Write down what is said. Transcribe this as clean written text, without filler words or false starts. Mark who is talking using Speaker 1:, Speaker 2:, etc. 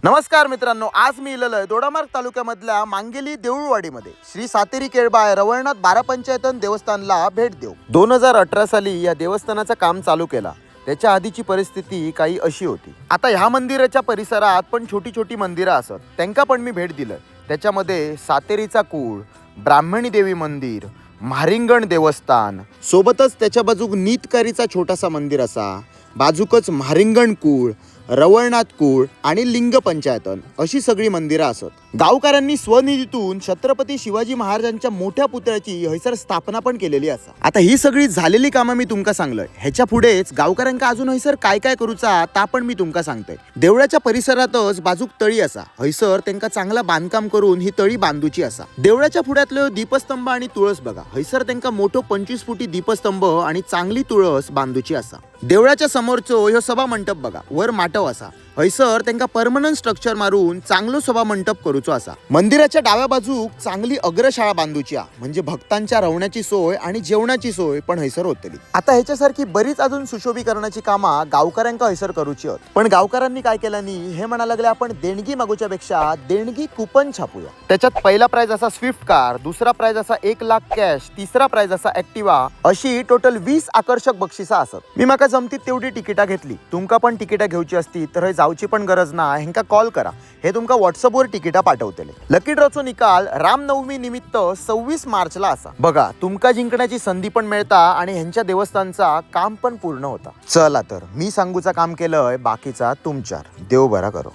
Speaker 1: नमस्कार मित्रांनो, आज मी इललोय दोडामार्ग तालुक्यामधल्या मांगेली देऊळवाडीमध्ये श्री सातेरी केळबाय रवळनाथ बारा पंचायतन देवस्थानला भेट देऊ. 2018 साली या देवस्थानाचं काम चालू केला. त्याच्या आधीची परिस्थिती काही अशी होती. आता ह्या मंदिराच्या परिसरात पण छोटी छोटी मंदिरं असत, त्यांका पण मी भेट दिलं. त्याच्यामध्ये सातेरीचा कूळ, ब्राह्मणी देवी मंदिर, म्हारिंगण देवस्थान, सोबतच त्याच्या बाजूक नीतकारीचा छोटासा मंदिर असा, बाजूकच म्हारिंगण कूळ, रवळनाथ कूळ आणि लिंग पंचायतन अशी सगळी मंदिरं असत. गावकऱ्यांनी स्वनिधीतून छत्रपती शिवाजी महाराजांच्या मोठ्या पुतळ्याची हैसर स्थापना पण केलेली असा. आता ही सगळी झालेली कामं मी तुमका सांगलोय. ह्याच्या पुढेच गावकऱ्यांका अजून हैसर काय काय करूचा ता पण मी तुमका सांगतोय. देवळाच्या परिसरातच बाजूक तळी असा, हैसर त्यांका चांगला बांधकाम करून ही तळी बांधूची असा. देवळाच्या पुढ्यातलो दीपस्तंभ आणि तुळस बघा, हैसर त्यांका मोठो 25 फुटी दीपस्तंभ आणि चांगली तुळस बांधूची असा. देवळाच्या समोरचो ह्यो सभा मंडप बघा, वर माटव असा, हैसर त्यांका परमनंट स्ट्रक्चर मारून चांगलो सभा मंडप करूचो असा. मंदिराच्या डाव्या बाजूक चांगली अग्रशाळा बांधूची, म्हणजे भक्तांच्या राहण्याची सोय आणि जेवणाची सोय पण हैसर होतली. आता ह्याच्यासारखी बरीच अजून सुशोभीकरणाची कामा गावकऱ्यांका हैसर करूची होत. पण गावकऱ्यांनी काय केल्यानी हे म्हणा लागले, आपण देणगी मागूच्या पेक्षा देणगी कुपन छापूया. त्याच्यात पहिला प्राइज असा स्विफ्ट कार, दुसरा प्राइज असा 1 लाख कॅश, तिसरा प्राइज असा ऍक्टिवा, अशी टोटल 20 आकर्षक बक्षिसा असत. मी माका जमतीत तेवढी तिकिटा घेतली. तुमका पण तिकिटा घेऊची असती तर जाऊची पण गरज ना, ह्यांका कॉल करा, हे तुमका व्हॉट्सअपवर तिकिटा पाठवतले. लकी ड्रॉचो निकाल रामनवमी निमित्त 26 मार्चला असा. बघा, तुमका जिंकण्याची संधी पण मिळता आणि ह्यांच्या देवस्थानचा काम पण पूर्ण होता. चला तर मी सांगूचा काम केलंय, बाकीचा तुमच्यावर. देव बरा करो.